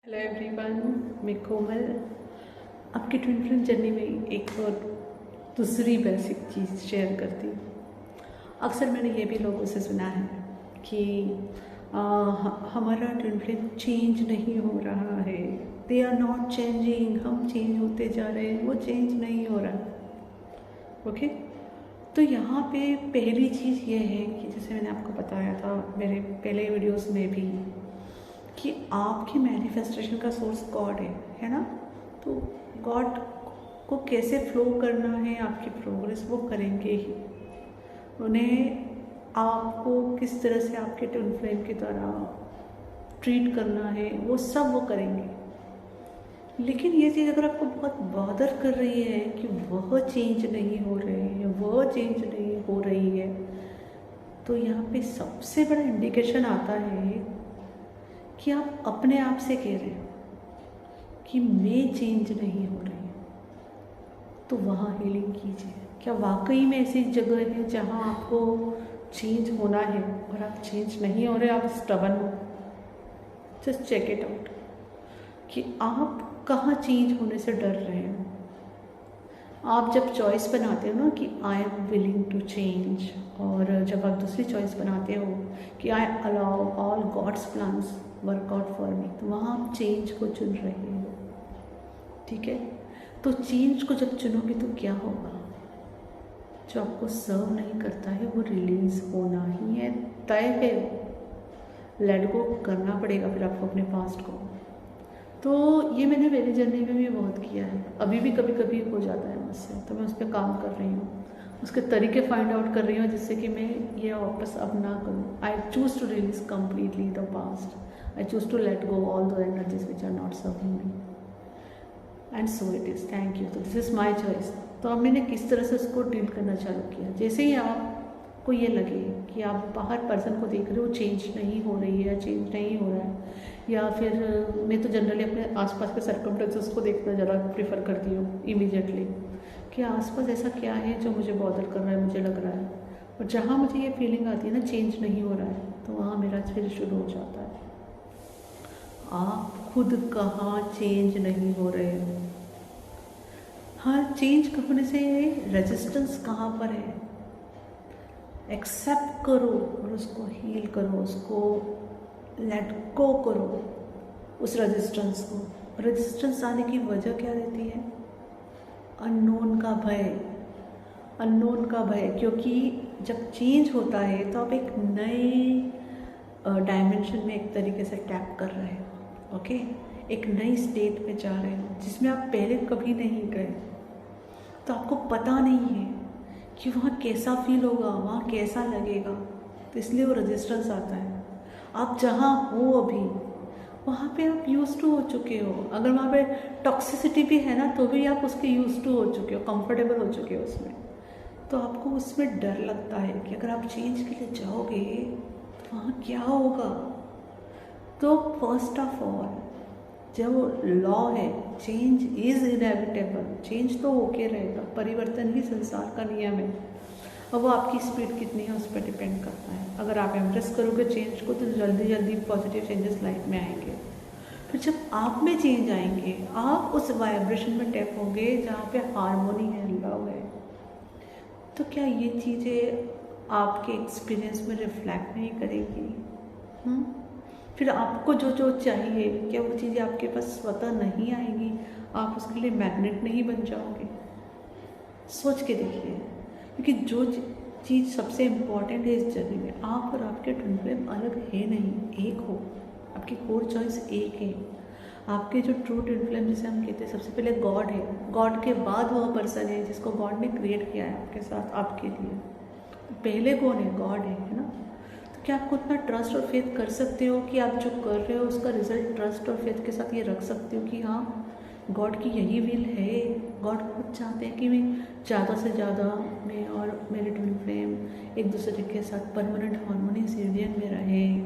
Hello everyone, मैं कोमल आपकी twin flame journey में एक और दूसरी बेसिक चीज़ शेयर करती हूँ। अक्सर मैंने ये भी लोगों से सुना है कि हमारा ट्विन फ्लेम चेंज नहीं हो रहा है, दे आर नॉट चेंजिंग, हम चेंज होते जा रहे हैं, वो चेंज नहीं हो रहा। ओके, तो यहाँ पे पहली चीज़ ये है कि जैसे मैंने आपको बताया था मेरे पहले वीडियोस में भी कि आपकी मैनिफेस्टेशन का सोर्स गॉड है ना। तो गॉड को कैसे फ्लो करना है, आपकी प्रोग्रेस वो करेंगे ही। उन्हें आपको किस तरह से आपके ट्विन फ्लेम की तरह ट्रीट करना है वो सब वो करेंगे। लेकिन ये चीज़ अगर आपको बहुत बॉदर कर रही है कि वह चेंज नहीं हो रहे हैं, वह चेंज नहीं हो रही है, तो यहाँ पे सबसे बड़ा इंडिकेशन आता है कि आप अपने आप से कह रहे हो कि मैं चेंज नहीं हो रही। तो वहाँ हीलिंग कीजिए। क्या वाकई में ऐसी जगह है जहाँ आपको चेंज होना है और आप चेंज नहीं हो रहे, आप स्टबर्न हो? जस्ट चेक इट आउट कि आप कहाँ चेंज होने से डर रहे हो। आप जब चॉइस बनाते हो ना कि I am willing to change, और जब आप दूसरी चॉइस बनाते हो कि I allow all God's plans work out for me, तो वहाँ आप चेंज को चुन रहे हो। ठीक है, तो चेंज को जब चुनोगे तो क्या होगा? जो आपको सर्व नहीं करता है वो रिलीज होना ही है, तय है। लेट गो करना पड़ेगा फिर आपको अपने पास्ट को। तो ये मैंने मेरी जर्नी में भी बहुत किया है, अभी भी कभी कभी हो जाता है मुझसे, तो मैं उस पर काम कर रही हूँ, उसके तरीके फाइंड आउट कर रही हूँ जिससे कि मैं ये वापस अब ना करूँ। I choose to release completely the past, I choose to let go all the energies which are not serving me, and so it is. Thank you. तो दिस इज़ माई चॉइस। तो अब मैंने किस तरह से उसको डील करना चालू किया। जैसे ही आपको ये लगे कि आप बाहर पर्सन को देख रहे हो चेंज नहीं हो रही है, चेंज नहीं हो रहा है, या फिर मैं तो जनरली अपने आसपास के सर्कमस्टेंसेस को देखना ज़रा प्रीफर करती हूँ इमीडिएटली कि आसपास ऐसा क्या है जो मुझे बॉदर कर रहा है, मुझे लग रहा है। और जहाँ मुझे ये फीलिंग आती है ना चेंज नहीं हो रहा है, तो वहाँ मेरा फिर शुरू हो जाता है। आप खुद कहाँ चेंज नहीं हो रहे हो? हाँ, चेंज होने से रेजिस्टेंस कहाँ पर है? एक्सेप्ट करो और उसको हील करो, उसको लेट गो करो उस रेजिस्टेंस को। रेजिस्टेंस आने की वजह क्या रहती है? अननोन का भय, अननोन का भय। क्योंकि जब चेंज होता है तो आप एक नए डायमेंशन में एक तरीके से टैप कर रहे हो। ओके, एक नई स्टेट में जा रहे हो जिसमें आप पहले कभी नहीं गए। तो आपको पता नहीं है कि वहाँ कैसा फील होगा, वहाँ कैसा लगेगा, तो इसलिए वो रेजिस्टेंस आता है। आप जहाँ हो अभी वहाँ पे आप यूज टू हो चुके हो। अगर वहाँ पे टॉक्सिसिटी भी है ना तो भी आप उसके यूज टू हो चुके हो, कंफर्टेबल हो चुके हो उसमें। तो आपको उसमें डर लगता है कि अगर आप चेंज के लिए जाओगे तो वहाँ क्या होगा। तो फर्स्ट ऑफ ऑल जब लॉ है चेंज इज़ इनएविटेबल, चेंज तो होके रहेगा, परिवर्तन ही संसार का नियम है। और वो आपकी स्पीड कितनी है उस पर डिपेंड करता है। अगर आप एम्ब्रेस करोगे चेंज को तो जल्दी जल्दी पॉजिटिव चेंजेस लाइफ में आएंगे। फिर जब आप में चेंज आएंगे आप उस वाइब्रेशन में टैप होंगे जहाँ पे हारमोनी है, लव है। तो क्या ये चीज़ें आपके एक्सपीरियंस में रिफ्लेक्ट नहीं करेगी? फिर आपको जो जो चाहिए क्या वो चीज़ें आपके पास स्वतः नहीं आएंगी? आप उसके लिए मैग्नेट नहीं बन जाओगे? सोच के देखिए, क्योंकि जो चीज़ सबसे इम्पॉर्टेंट है इस जर्नी में, आप और आपके ट्विन फ्लेम अलग है नहीं, एक हो। आपकी कोर चॉइस एक है। आपके जो ट्रू ट्विन फ्लेम जिसे हम कहते हैं सबसे पहले गॉड है, गॉड के बाद वह पर्सन है जिसको गॉड ने क्रिएट किया है आपके साथ, आपके लिए। पहले कौन है? गॉड है ना। तो क्या आपको उतना ट्रस्ट और फेथ कर सकते हो कि आप जो कर रहे हो उसका रिजल्ट ट्रस्ट और फेथ के साथ ये रख सकते हो कि हाँ गॉड की यही विल है? गॉड खुद चाहते हैं कि मैं ज़्यादा से ज़्यादा मैं और मेरे ट्विन फ्लेम एक दूसरे के साथ परमानेंट हार्मोनियस यूनियन में रहें,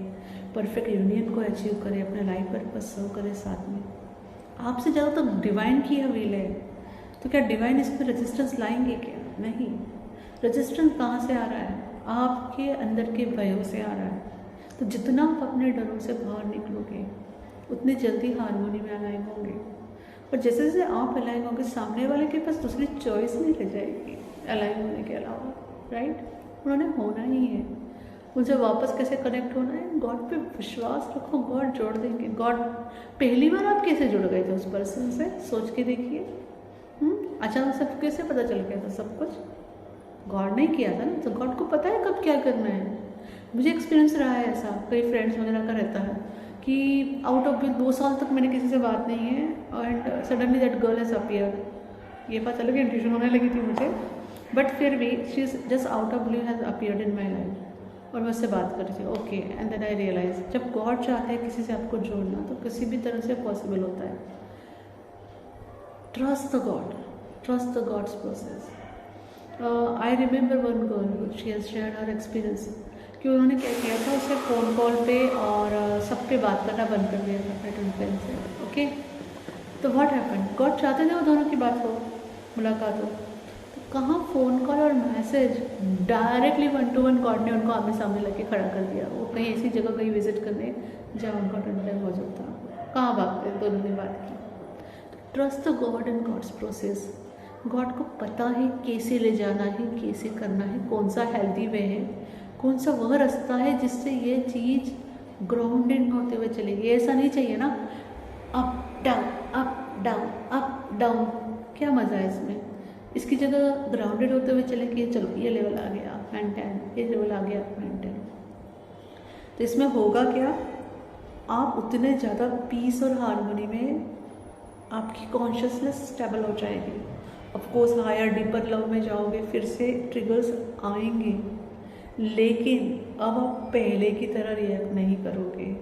परफेक्ट यूनियन को अचीव करें, अपने लाइफ पर्पस सर्व करें साथ में। आपसे ज़्यादा तो डिवाइन की यह विल है। तो क्या डिवाइन इसमें रेजिस्टेंस लाएंगे? क्या नहीं। रेजिस्टेंस कहाँ से आ रहा है? आपके अंदर के भयों से आ रहा है। तो जितना आप अपने डरों से बाहर निकलोगे उतनी जल्दी हारमोनी में अलाइन होंगे। और जैसे जैसे आप अलाइन होंगे, सामने वाले के पास दूसरी चॉइस नहीं रह जाएगी अलाइन होने के अलावा, राइट? उन्होंने होना ही है। मुझे वापस कैसे कनेक्ट होना है? गॉड पे विश्वास रखो, गॉड जोड़ देंगे। गॉड, पहली बार आप कैसे जुड़ गए थे उस पर्सन से, सोच के देखिए। अचानक सब कैसे पता चल गया था सब कुछ? गॉड ने किया था ना, तो गॉड को पता है कब क्या करना है। मुझे एक्सपीरियंस रहा है ऐसा, कई फ्रेंड्स वगैरह का रहता है कि आउट ऑफ 2 साल तक मैंने किसी से बात नहीं है, and suddenly that girl has appeared. ये पता लगा इंट्यूशन होने लगी थी मुझे, बट फिर भी she is just out of blue has appeared in my life, और मैं उससे बात कर रही थी। Okay, and then I realise, जब गॉड चाहता है किसी से आपको जोड़ना तो किसी भी तरह से पॉसिबल होता है। Trust the God, trust the gods process. I remember one girl, she has shared her experience कि उन्होंने क्या किया था, उसे फ़ोन कॉल पे और सब पे बात करना बंद कर दिया था अपने ट्विन फ्लेम से। ओके, तो व्हाट हैपन, गॉड चाहते थे वो दोनों की बात हो, मुलाकात हो, तो कहाँ फ़ोन कॉल और मैसेज, डायरेक्टली 1 to 1 गॉड ने उनको आमने सामने लेके खड़ा कर दिया। वो कहीं ऐसी जगह गई विजिट करने जहाँ उनका ट्विन फ्लेम मौजूद था। कहाँ भागते, दोनों ने बात की। Trust the God and God's process. God को पता है कैसे ले जाना है, कैसे करना है, कौन सा हेल्दी वे है, कौन सा वह रास्ता है जिससे ये चीज़ ग्राउंडेड होते हुए चलेगी। ऐसा नहीं चाहिए ना up down up down up down, क्या मज़ा है इसमें। इसकी जगह ग्राउंडेड होते हुए चले कि चलो ये लेवल आ गया मेंटेन, ये लेवल आ गया मेंटेन। तो इसमें होगा क्या, आप उतने ज़्यादा पीस और हार्मनी में आपकी कॉन्शियसनेस स्टेबल हो जाएगी। ऑफकोर्स हायर डीपर लव में जाओगे, फिर से ट्रिगर्स आएंगे, लेकिन अब आप पहले की तरह रिएक्ट नहीं करोगे,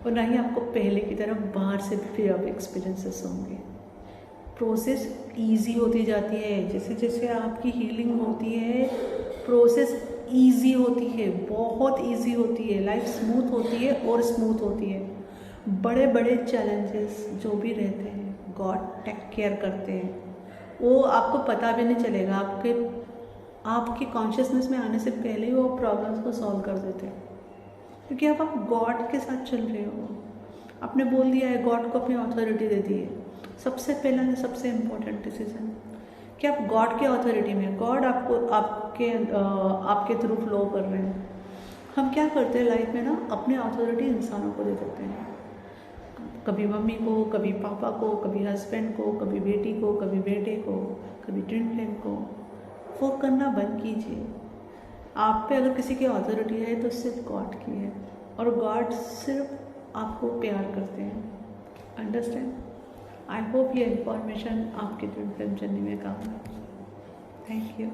और ना ही आपको पहले की तरह बाहर से फिर आप एक्सपीरियंसेस होंगे। प्रोसेस इजी होती जाती है, जैसे जैसे आपकी हीलिंग होती है प्रोसेस इजी होती है, बहुत इजी होती है, लाइफ स्मूथ होती है और स्मूथ होती है। बड़े बड़े चैलेंजेस जो भी रहते हैं गॉड टेक केयर करते हैं, वो आपको पता भी नहीं चलेगा, आपकी कॉन्शियसनेस में आने से पहले ही वो प्रॉब्लम्स को सॉल्व कर देते हैं, क्योंकि अब आप गॉड के साथ चल रहे हो। आपने बोल दिया है, गॉड को अपनी अथॉरिटी दे दी है। सबसे पहला सबसे इम्पोर्टेंट डिसीजन कि आप गॉड के अथॉरिटी में, गॉड आपको आपके थ्रू फ्लो कर रहे हैं। हम क्या करते हैं लाइफ में ना, अपनी अथॉरिटी इंसानों को दे देते हैं, कभी मम्मी को, कभी पापा को, कभी हस्बैंड को, कभी बेटी को, कभी बेटे को, कभी ट्विन फ्लेम को। वो करना बंद कीजिए। आप पे अगर किसी की अथॉरिटी है तो सिर्फ गॉड की है, और गॉड सिर्फ आपको प्यार करते हैं। अंडरस्टैंड? आई होप ये इंफॉर्मेशन आपकी ट्विन फ्लेम जर्नी में काम आए। Thank you.